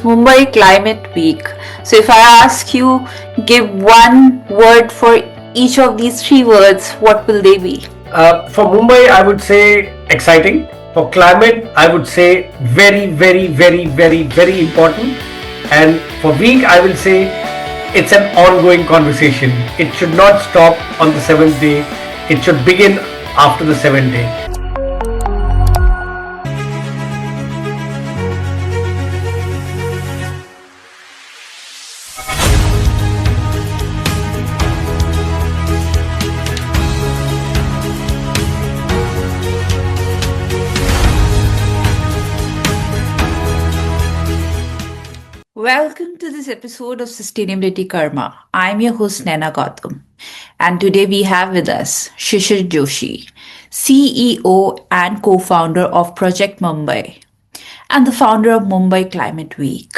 Mumbai Climate Week. So, if I ask you, give one word for each of these three words, what will they be? For Mumbai, I would say exciting. For climate, I would say very, very, very, very, very important. And for week, I will say it's an ongoing conversation. It should not stop on the seventh day. It should begin after the seventh day. Welcome to this episode of Sustainability Karma. I'm your host Naina Gautam, and today we have with us Shishir Joshi, CEO and co-founder of Project Mumbai and the founder of Mumbai Climate Week.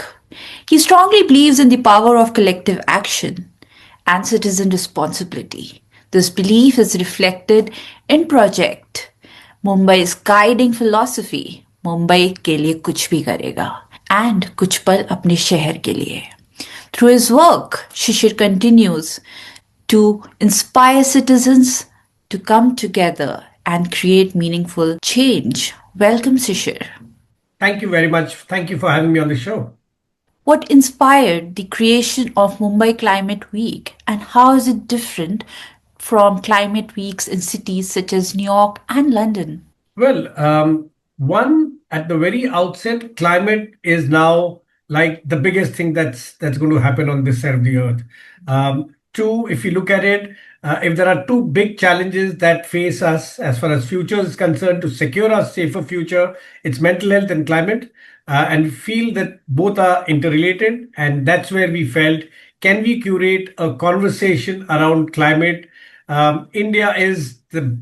He strongly believes in the power of collective action and citizen responsibility. This belief is reflected in Project Mumbai's guiding philosophy, Mumbai के लिए कुछ भी करेगा and कुछ पल अपने शहर के लिए. Through his work, Shishir continues to inspire citizens to come together and create meaningful change. Welcome, Shishir. Thank you very much. Thank you for having me on the show. What inspired the creation of Mumbai Climate Week and how is it different from climate weeks in cities such as New York and London? Well, one at the very outset, climate is now like the biggest thing that's going to happen on this side of the earth. Two, if you look at it, if there are two big challenges that face us as far as future is concerned to secure a safer future, it's mental health and climate. And we feel that both are interrelated, and that's where we felt, can we curate a conversation around climate? India is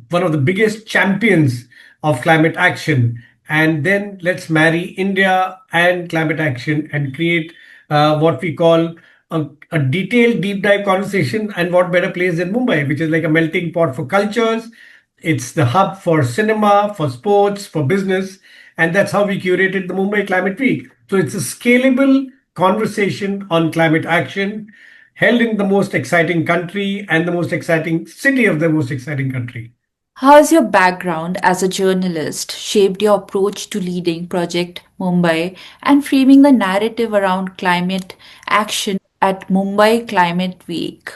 one of the biggest champions of climate action. And then let's marry India and climate action and create what we call a detailed deep dive conversation. And what better place than Mumbai, which is like a melting pot for cultures. It's the hub for cinema, for sports, for business. And that's how we curated the Mumbai Climate Week. So it's a scalable conversation on climate action held in the most exciting country and the most exciting city of the most exciting country. How has your background as a journalist shaped your approach to leading Project Mumbai and framing the narrative around climate action at Mumbai Climate Week?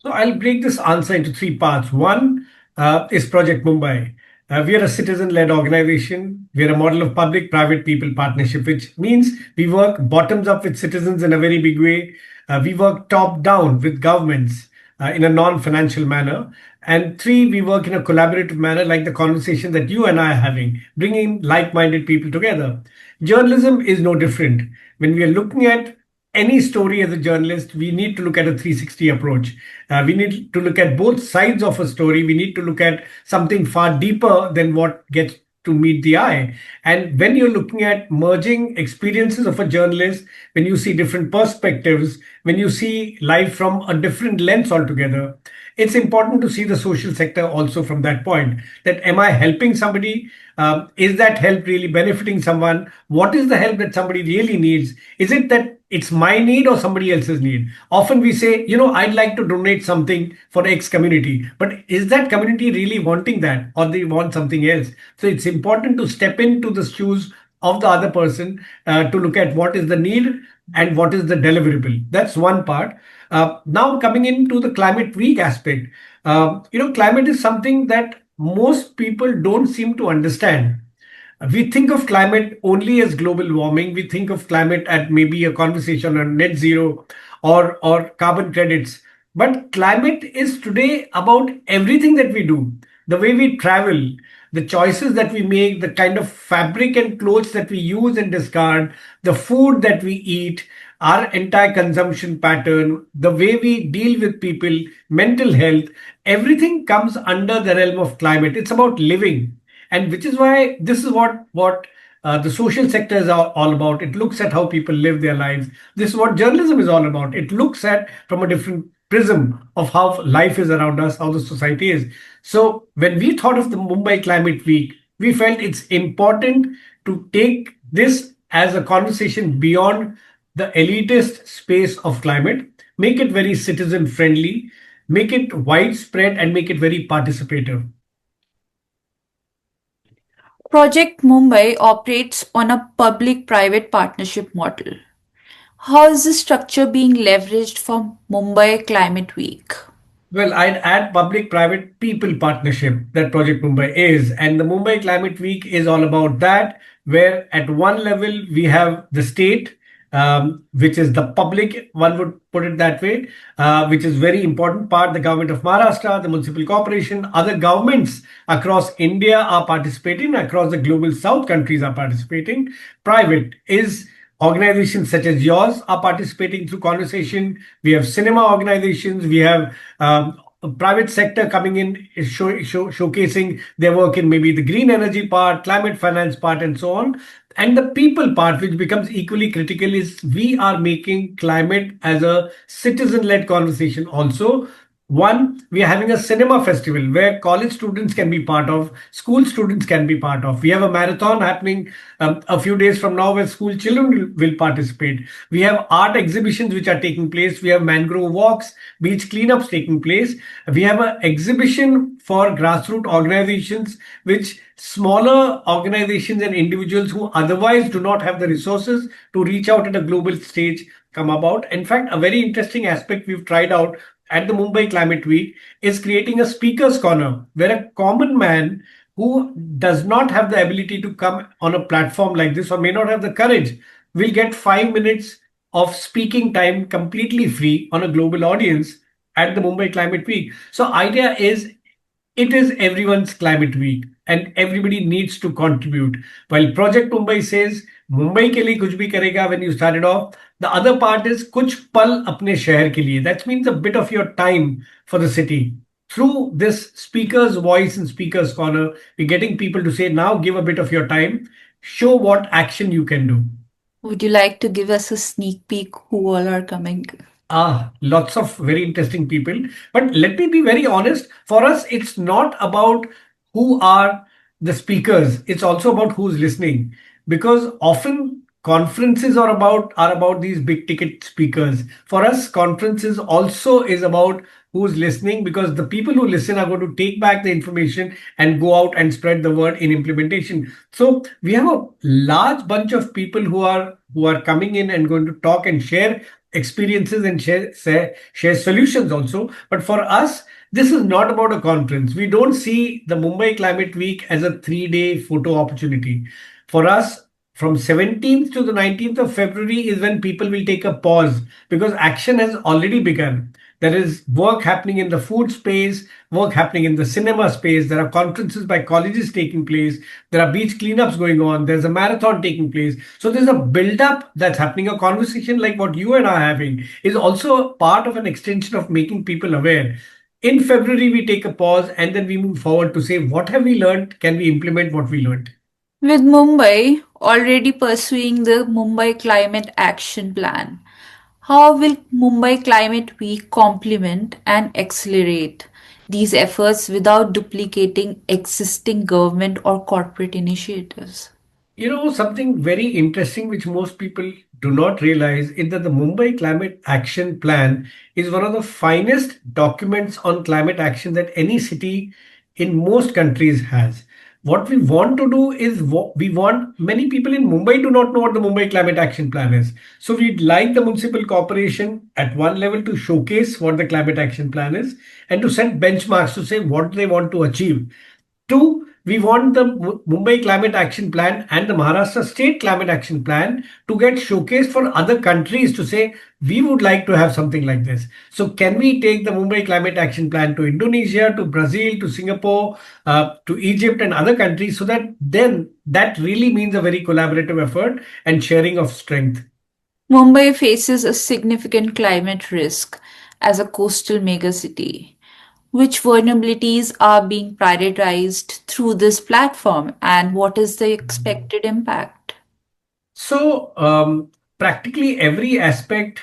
So I'll break this answer into three parts. One is Project Mumbai. We are a citizen-led organization. We are a model of public-private people partnership, which means we work bottoms up with citizens in a very big way. We work top down with governments in a non-financial manner. And three, we work in a collaborative manner, like the conversation that you and I are having, bringing like-minded people together. Journalism is no different. When we are looking at any story as a journalist, we need to look at a 360 approach. We need to look at both sides of a story. We need to look at something far deeper than what gets to meet the eye. And when you're looking at merging experiences of a journalist, when you see different perspectives, when you see life from a different lens altogether, it's important to see the social sector also from that point. That am I helping somebody? Is that help really benefiting someone? What is the help that somebody really needs? Is it that it's my need or somebody else's need? Often we say, I'd like to donate something for X community, but is that community really wanting that, or they want something else? So it's important to step into the shoes of the other person to look at what is the need and what is the deliverable. That's one part. Now coming into the climate week aspect, climate is something that most people don't seem to understand. We think of climate only as global warming. We think of climate at maybe a conversation on net zero or carbon credits. But climate is today about everything that we do, the way we travel, the choices that we make, the kind of fabric and clothes that we use and discard, the food that we eat, our entire consumption pattern, the way we deal with people, mental health, everything comes under the realm of climate. It's about living. And which is why this is what the social sector is all about. It looks at how people live their lives. This is what journalism is all about. It looks at from a different prism of how life is around us, how the society is. So when we thought of the Mumbai Climate Week, we felt it's important to take this as a conversation beyond the elitist space of climate, make it very citizen friendly, make it widespread, and make it very participative. Project Mumbai operates on a public private partnership model. How is this structure being leveraged for Mumbai Climate Week? Well, I'd add public-private people partnership that Project Mumbai is. And the Mumbai Climate Week is all about that, where at one level we have the state, which is the public, one would put it that way, which is very important part. The government of Maharashtra, the municipal corporation, other governments across India are participating, across the global south countries are participating. Private is organizations such as yours are participating through conversation. We have cinema organizations. We have private sector coming in, showcasing their work in maybe the green energy part, climate finance part, and so on. And the people part, which becomes equally critical, is we are making climate as a citizen-led conversation also. One, we are having a cinema festival where college students can be part of, school students can be part of. We have a marathon happening a few days from now where school children will participate. We have art exhibitions which are taking place. We have mangrove walks, beach cleanups taking place. We have an exhibition for grassroots organizations, which smaller organizations and individuals who otherwise do not have the resources to reach out at a global stage come about. In fact, a very interesting aspect we've tried out at the Mumbai Climate Week is creating a speaker's corner where a common man who does not have the ability to come on a platform like this or may not have the courage will get 5 minutes of speaking time completely free on a global audience at the Mumbai Climate Week. So idea is it is everyone's climate week and everybody needs to contribute. While Project Mumbai says Mumbai ke liye kuch bhi karega when you started off, the other part is kuch pal apne shahar ke liye. That means a bit of your time for the city. Through this speaker's voice and speaker's corner, we're getting people to say, now give a bit of your time, show what action you can do. Would you like to give us a sneak peek who all are coming? Lots of very interesting people. But let me be very honest. For us, it's not about who are the speakers. It's also about who's listening. Because often conferences are about these big ticket speakers. For us, conferences also is about who's listening because the people who listen are going to take back the information and go out and spread the word in implementation. So we have a large bunch of people who are coming in and going to talk and share experiences and share solutions also. But for us, this is not about a conference. We don't see the Mumbai Climate Week as a 3 day photo opportunity. For us, from 17th to the 19th of February is when people will take a pause because action has already begun. There is work happening in the food space, work happening in the cinema space. There are conferences by colleges taking place. There are beach cleanups going on. There's a marathon taking place. So there's a build-up that's happening. A conversation like what you and I are having is also part of an extension of making people aware. In February, we take a pause and then we move forward to say, what have we learned? Can we implement what we learned? With Mumbai already pursuing the Mumbai Climate Action Plan, how will Mumbai Climate Week complement and accelerate these efforts without duplicating existing government or corporate initiatives? Something very interesting which most people do not realize is that the Mumbai Climate Action Plan is one of the finest documents on climate action that any city in most countries has. What we want to do is we want many people in Mumbai do not know what the Mumbai Climate Action Plan is. So we'd like the municipal corporation at one level to showcase what the climate action plan is and to set benchmarks to say what they want to achieve. Two, we want the Mumbai Climate Action Plan and the Maharashtra State Climate Action Plan to get showcased for other countries to say, we would like to have something like this. So, can we take the Mumbai Climate Action Plan to Indonesia, to Brazil, to Singapore, to Egypt, and other countries so that then that really means a very collaborative effort and sharing of strength. Mumbai faces a significant climate risk as a coastal megacity. Which vulnerabilities are being prioritized through this platform, and what is the expected impact? So, practically every aspect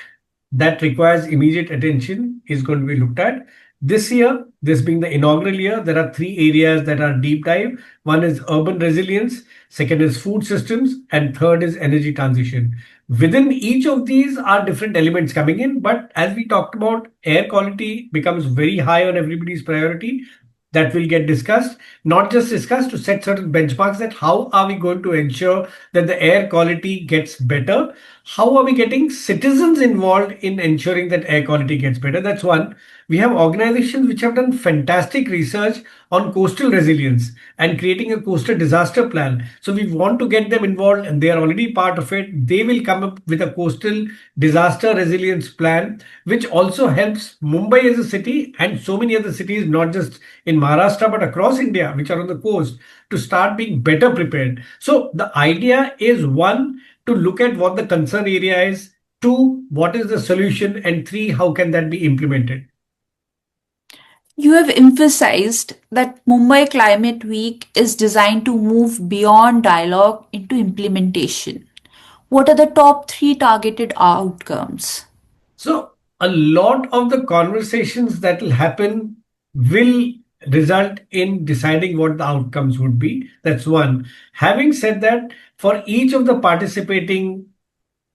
that requires immediate attention is going to be looked at. This year, this being the inaugural year, there are three areas that are deep dive. One is urban resilience, second is food systems, and third is energy transition. Within each of these are different elements coming in, but as we talked about, air quality becomes very high on everybody's priority. That will get discussed, not just discussed, to set certain benchmarks that how are we going to ensure that the air quality gets better? How are we getting citizens involved in ensuring that air quality gets better? That's one. We have organizations which have done fantastic research on coastal resilience and creating a coastal disaster plan. So we want to get them involved, and they are already part of it. They will come up with a coastal disaster resilience plan, which also helps Mumbai as a city and so many other cities, not just in Maharashtra but across India, which are on the coast, to start being better prepared. So the idea is, one, to look at what the concern area is, two, what is the solution, and three, how can that be implemented. You have emphasized that Mumbai Climate Week is designed to move beyond dialogue into implementation. What are the top three targeted outcomes? So, a lot of the conversations that will happen will result in deciding what the outcomes would be. That's one. Having said that, for each of the participating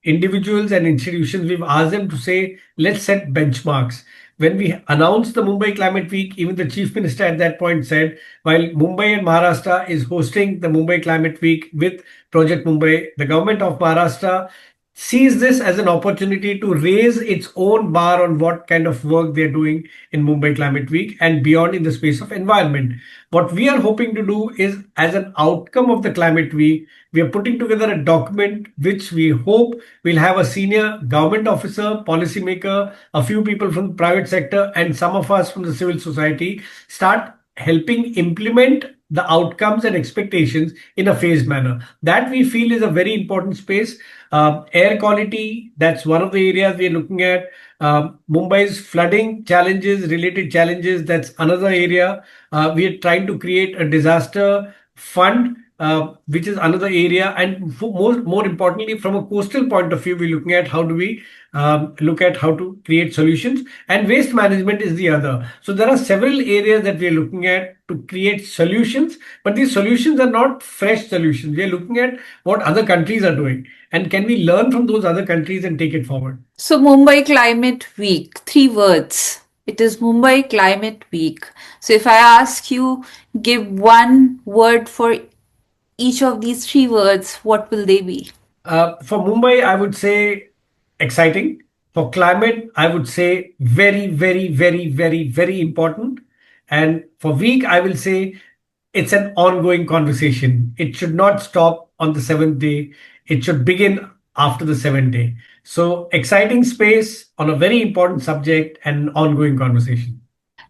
individuals and institutions, we've asked them to say, let's set benchmarks. When we announced the Mumbai Climate Week, even the Chief Minister at that point said, while Mumbai and Maharashtra is hosting the Mumbai Climate Week with Project Mumbai, the government of Maharashtra sees this as an opportunity to raise its own bar on what kind of work they're doing in Mumbai Climate Week and beyond in the space of environment. What we are hoping to do is, as an outcome of the Climate Week, we are putting together a document which we hope will have a senior government officer, policymaker, a few people from the private sector, and some of us from the civil society start helping implement the outcomes and expectations in a phased manner. That we feel is a very important space. Air quality, that's one of the areas we are looking at. Mumbai's flooding challenges, related challenges, that's another area. We are trying to create a disaster fund, which is another area. And more importantly, from a coastal point of view, we're looking at how do we look at how to create solutions, and waste management is the other. So there are several areas that we are looking at to create solutions, but these solutions are not fresh solutions. We are looking at what other countries are doing, and can we learn from those other countries and take it forward. So, Mumbai Climate Week, three words. It is Mumbai Climate Week. So, if I ask you, give one word for each of these three words, what will they be? For Mumbai, I would say exciting. For climate, I would say very, very, very, very, very important. And for week, I will say it's an ongoing conversation. It should not stop on the seventh day. It should begin after the seventh day. So, exciting space on a very important subject and an ongoing conversation.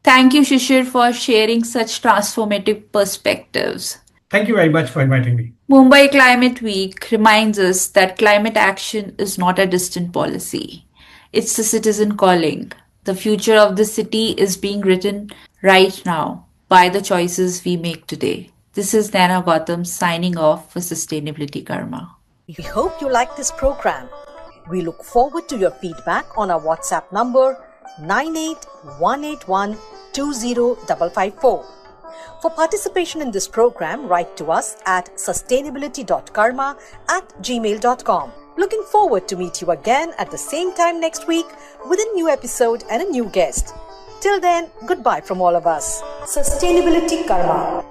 Thank you, Shishir, for sharing such transformative perspectives. Thank you very much for inviting me. Mumbai Climate Week reminds us that climate action is not a distant policy. It's a citizen calling. The future of the city is being written right now by the choices we make today. This is Naina Gautam signing off for Sustainability Karma. We hope you like this program. We look forward to your feedback on our WhatsApp number 9818120554. For participation in this program, write to us at sustainability.karma@gmail.com. Looking forward to meet you again at the same time next week with a new episode and a new guest. Till then, goodbye from all of us. Sustainability Karma.